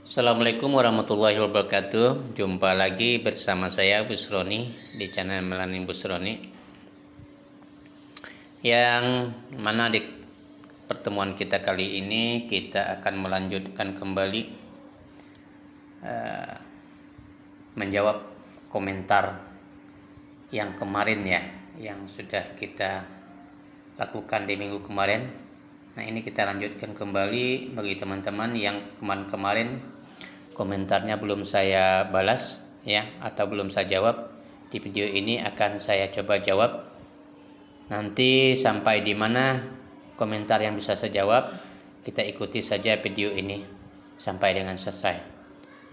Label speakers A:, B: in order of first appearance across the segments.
A: Assalamualaikum warahmatullahi wabarakatuh. Jumpa lagi bersama saya Busroni di channel Melani Busroni. Yang mana di pertemuan kita kali ini kita akan melanjutkan kembali menjawab komentar yang kemarin ya, yang sudah kita lakukan di minggu kemarin. Nah, ini kita lanjutkan kembali bagi teman-teman yang kemarin komentarnya belum saya balas ya, atau belum saya jawab. Di video ini akan saya coba jawab. Nanti sampai di mana komentar yang bisa saya jawab, kita ikuti saja video ini sampai dengan selesai.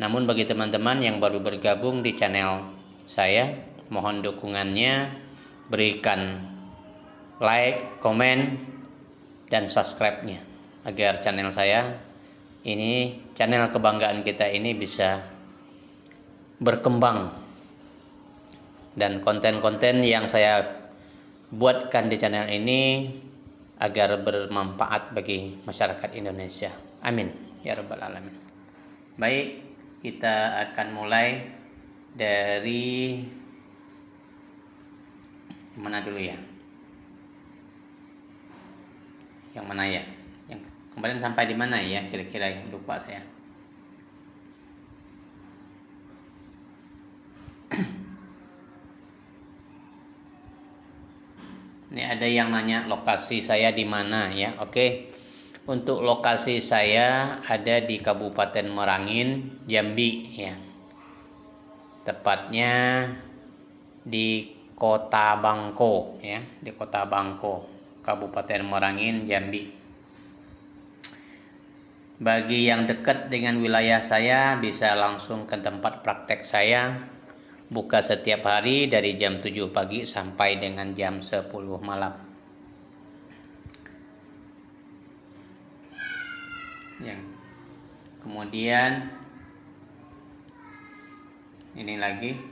A: Namun bagi teman-teman yang baru bergabung di channel saya, mohon dukungannya, berikan like, komen, dan subscribe-nya agar channel saya ini, channel kebanggaan kita ini bisa berkembang, dan konten-konten yang saya buatkan di channel ini agar bermanfaat bagi masyarakat Indonesia. Amin ya rabbal alamin. Baik, kita akan mulai dari mana dulu ya? Yang mana ya? Yang kemarin sampai di mana ya? Kira-kira lupa saya. Ini ada yang nanya lokasi saya di mana ya? Oke. Untuk lokasi saya ada di Kabupaten Merangin, Jambi ya. Tepatnya di Kota Bangko ya, di Kota Bangko, Kabupaten Merangin, Jambi. Bagi yang dekat dengan wilayah saya bisa langsung ke tempat praktek saya. Buka setiap hari dari jam 7 pagi sampai dengan jam 10 malam. Yang kemudian ini lagi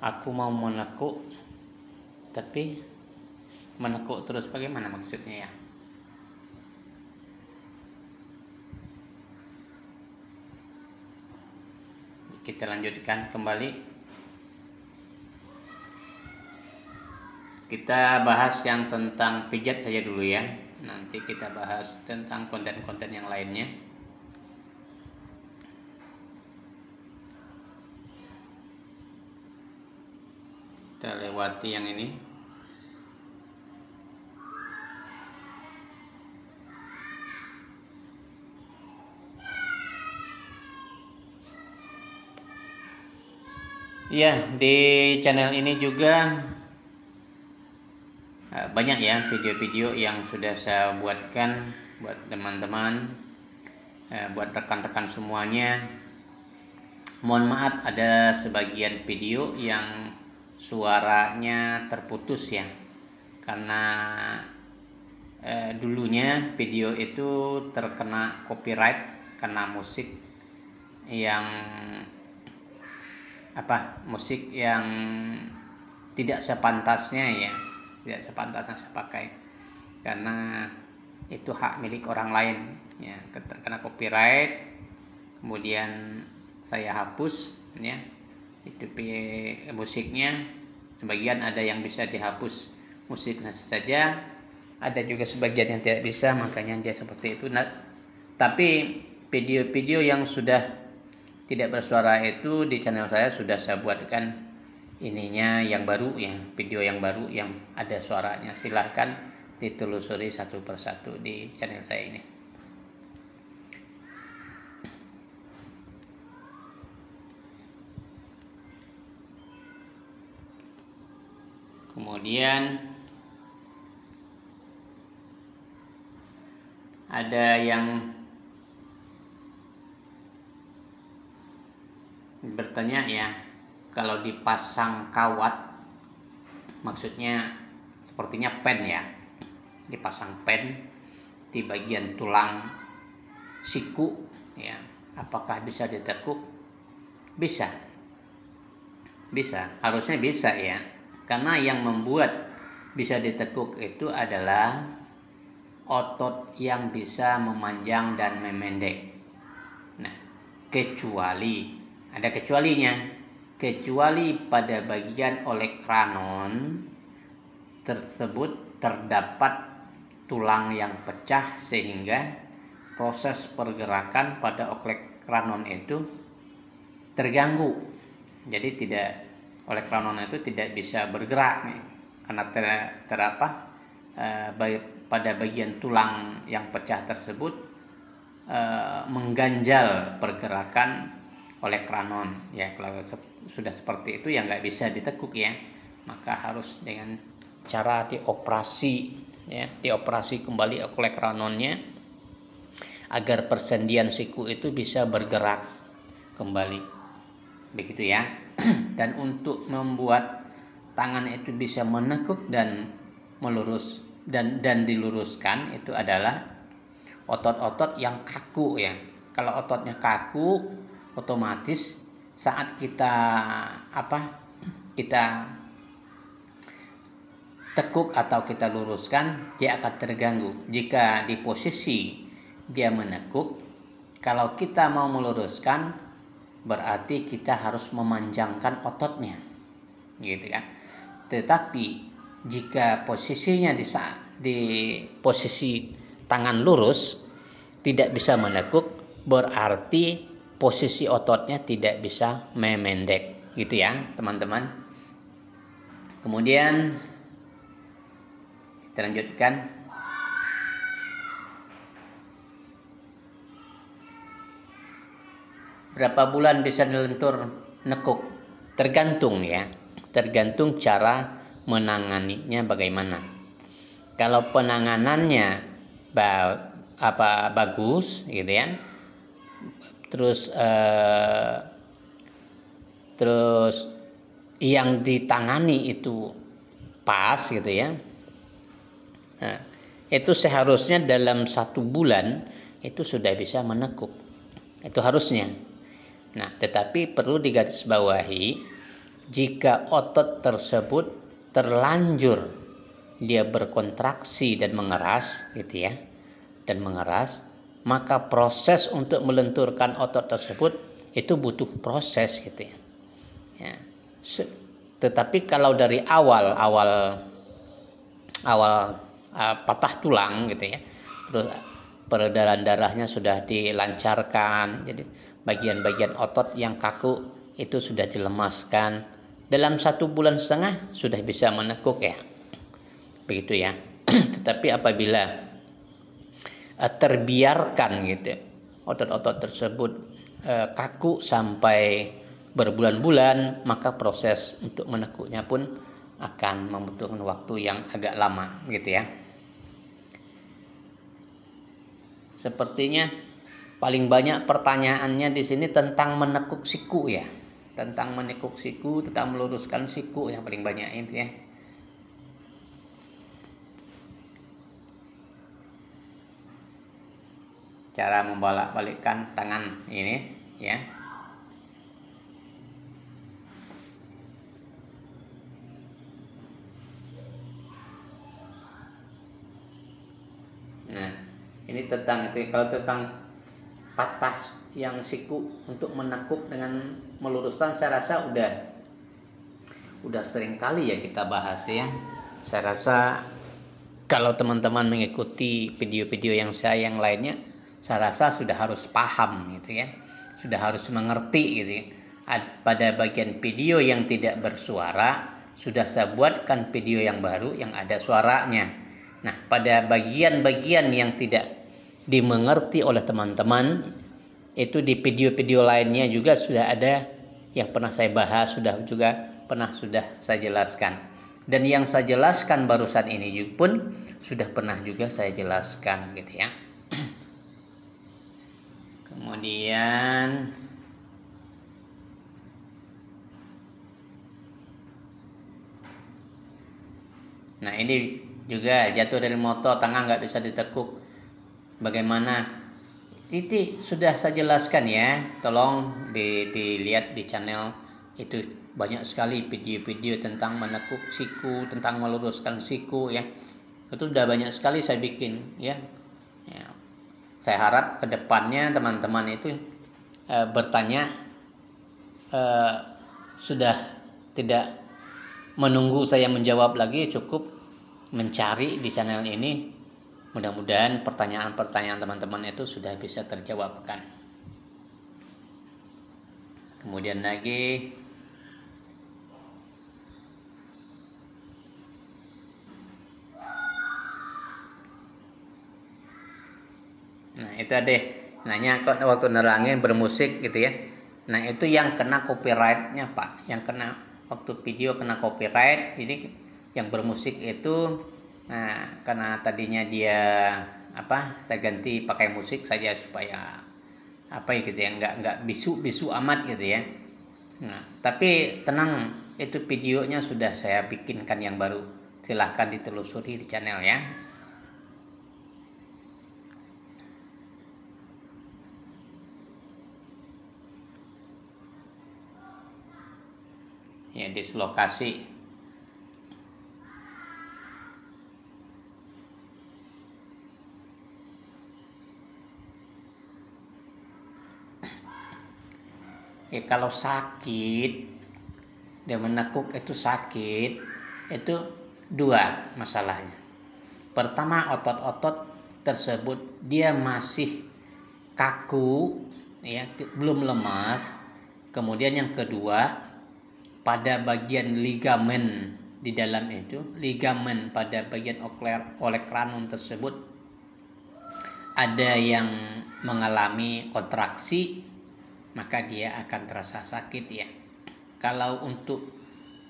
A: aku mau menekuk, tapi menekuk terus bagaimana maksudnya ya? Kita lanjutkan kembali. Kita bahas yang tentang pijat saja dulu ya. Nanti kita bahas tentang konten-konten yang lainnya. Kita lewati yang ini. Ya, di channel ini juga banyak ya video-video yang sudah saya buatkan buat teman-teman, buat rekan-rekan semuanya. Mohon maaf ada sebagian video yang suaranya terputus ya, karena dulunya video itu terkena copyright karena musik yang musik yang tidak sepantasnya ya, tidak sepantasnya saya pakai karena itu hak milik orang lain ya, terkena copyright. Kemudian saya hapus ya, itu musiknya. Sebagian ada yang bisa dihapus musiknya saja, ada juga sebagian yang tidak bisa, makanya dia seperti itu. Nah, tapi video-video yang sudah tidak bersuara itu di channel saya sudah saya buatkan ininya yang baru ya, video yang baru yang ada suaranya. Silahkan ditelusuri satu persatu di channel saya ini. Kemudian ada yang bertanya ya, kalau dipasang kawat maksudnya sepertinya pen ya, dipasang pen di bagian tulang siku ya. Apakah bisa ditekuk? Bisa, harusnya bisa ya, karena yang membuat bisa ditekuk itu adalah otot yang bisa memanjang dan memendek. Nah, kecuali ada kecualinya, kecuali pada bagian olekranon tersebut terdapat tulang yang pecah sehingga proses pergerakan pada olekranon itu terganggu. Jadi olekranon itu tidak bisa bergerak nih, karena pada bagian tulang yang pecah tersebut mengganjal pergerakan olekranon ya. Kalau sudah seperti itu ya nggak bisa ditekuk ya, maka harus dengan cara dioperasi ya, dioperasi kembali olekranonnya agar persendian siku itu bisa bergerak kembali, begitu ya. Dan untuk membuat tangan itu bisa menekuk dan melurus dan diluruskan itu adalah otot-otot yang kaku ya. Kalau ototnya kaku, otomatis saat kita tekuk atau kita luruskan, dia akan terganggu. Jika di posisi dia menekuk, kalau kita mau meluruskan, berarti kita harus memanjangkan ototnya, gitu kan. Tetapi jika posisinya di posisi tangan lurus tidak bisa menekuk, berarti posisi ototnya tidak bisa memendek, gitu ya teman-teman. Kemudian kita lanjutkan. Berapa bulan bisa dilentur nekuk? Tergantung ya, tergantung cara menanganinya bagaimana. Kalau penanganannya bagus gitu ya, terus yang ditangani itu pas gitu ya, nah, itu seharusnya dalam 1 bulan itu sudah bisa menekuk, itu harusnya. Nah, tetapi perlu digarisbawahi, jika otot tersebut terlanjur dia berkontraksi dan mengeras gitu ya, maka proses untuk melenturkan otot tersebut itu butuh proses gitu ya. Tetapi kalau dari awal patah tulang gitu ya, terus peredaran darahnya sudah dilancarkan, jadi bagian-bagian otot yang kaku itu sudah dilemaskan, dalam 1,5 bulan sudah bisa menekuk ya, begitu ya. Tetapi apabila terbiarkan gitu otot-otot tersebut kaku sampai berbulan-bulan, maka proses untuk menekuknya pun akan membutuhkan waktu yang agak lama gitu ya. Sepertinya paling banyak pertanyaannya di sini tentang menekuk siku ya, tentang meluruskan siku yang paling banyak itu ya. Cara membolak-balikkan tangan ini ya. Nah, ini tentang itu. Kalau tentang patah yang siku untuk menekuk dengan meluruskan, saya rasa udah sering kali ya kita bahas ya. Saya rasa kalau teman-teman mengikuti video-video yang lainnya, saya rasa sudah harus paham gitu ya, sudah harus mengerti gitu ya. Pada bagian video yang tidak bersuara, sudah saya buatkan video yang baru yang ada suaranya. Nah, pada bagian-bagian yang tidak dimengerti oleh teman-teman, itu di video-video lainnya juga sudah ada yang pernah saya bahas, sudah saya jelaskan. Dan yang saya jelaskan barusan ini pun sudah pernah juga saya jelaskan gitu ya. Kemudian Nah, ini juga jatuh dari motor, tangan nggak bisa ditekuk. Bagaimana? Itu sudah saya jelaskan ya. Tolong dilihat di channel itu, banyak sekali video-video tentang menekuk siku, tentang meluruskan siku ya. Itu sudah banyak sekali saya bikin ya. Saya harap kedepannya teman-teman itu bertanya sudah tidak menunggu saya menjawab lagi, cukup mencari di channel ini. Mudah-mudahan pertanyaan-pertanyaan teman-teman itu sudah bisa terjawabkan. Kemudian lagi nah itu deh, nanya kok waktu nerangin bermusik gitu ya. Nah itu yang kena copyrightnya Pak, yang kena waktu video kena copyright. Jadi yang bermusik itu, nah karena tadinya dia saya ganti pakai musik saja supaya gitu ya, nggak bisu amat gitu ya. Nah tapi tenang, itu videonya sudah saya bikinkan yang baru, silahkan ditelusuri di channel ya. Ya, dislokasi. Ya kalau sakit dia menekuk itu sakit, itu dua masalahnya. Pertama, otot-otot tersebut dia masih kaku ya, belum lemas. Kemudian yang kedua, pada bagian ligamen di dalam itu, ligamen pada bagian olecranon tersebut ada yang mengalami kontraksi, maka dia akan terasa sakit ya. Kalau untuk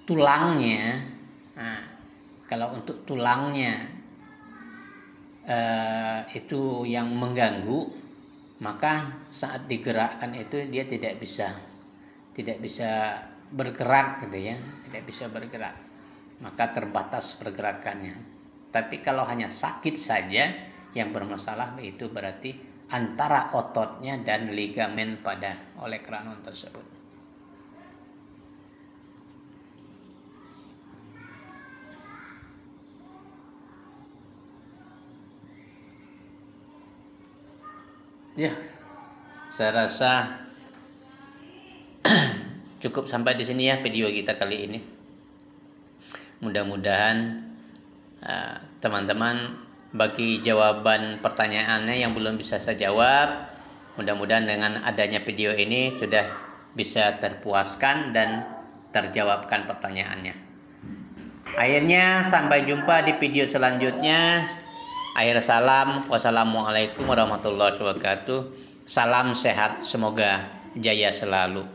A: tulangnya, itu yang mengganggu, maka saat digerakkan itu dia tidak bisa bergerak gitu ya, tidak bisa bergerak, maka terbatas pergerakannya. Tapi kalau hanya sakit saja yang bermasalah, itu berarti antara ototnya dan ligamen pada olecranon tersebut. Ya, saya rasa cukup sampai di sini ya video kita kali ini. Mudah-mudahan teman-teman bagi jawaban pertanyaannya yang belum bisa saya jawab, mudah-mudahan dengan adanya video ini sudah bisa terpuaskan dan terjawabkan pertanyaannya. Akhirnya sampai jumpa di video selanjutnya. Akhir salam, wassalamualaikum warahmatullahi wabarakatuh. Salam sehat, semoga jaya selalu.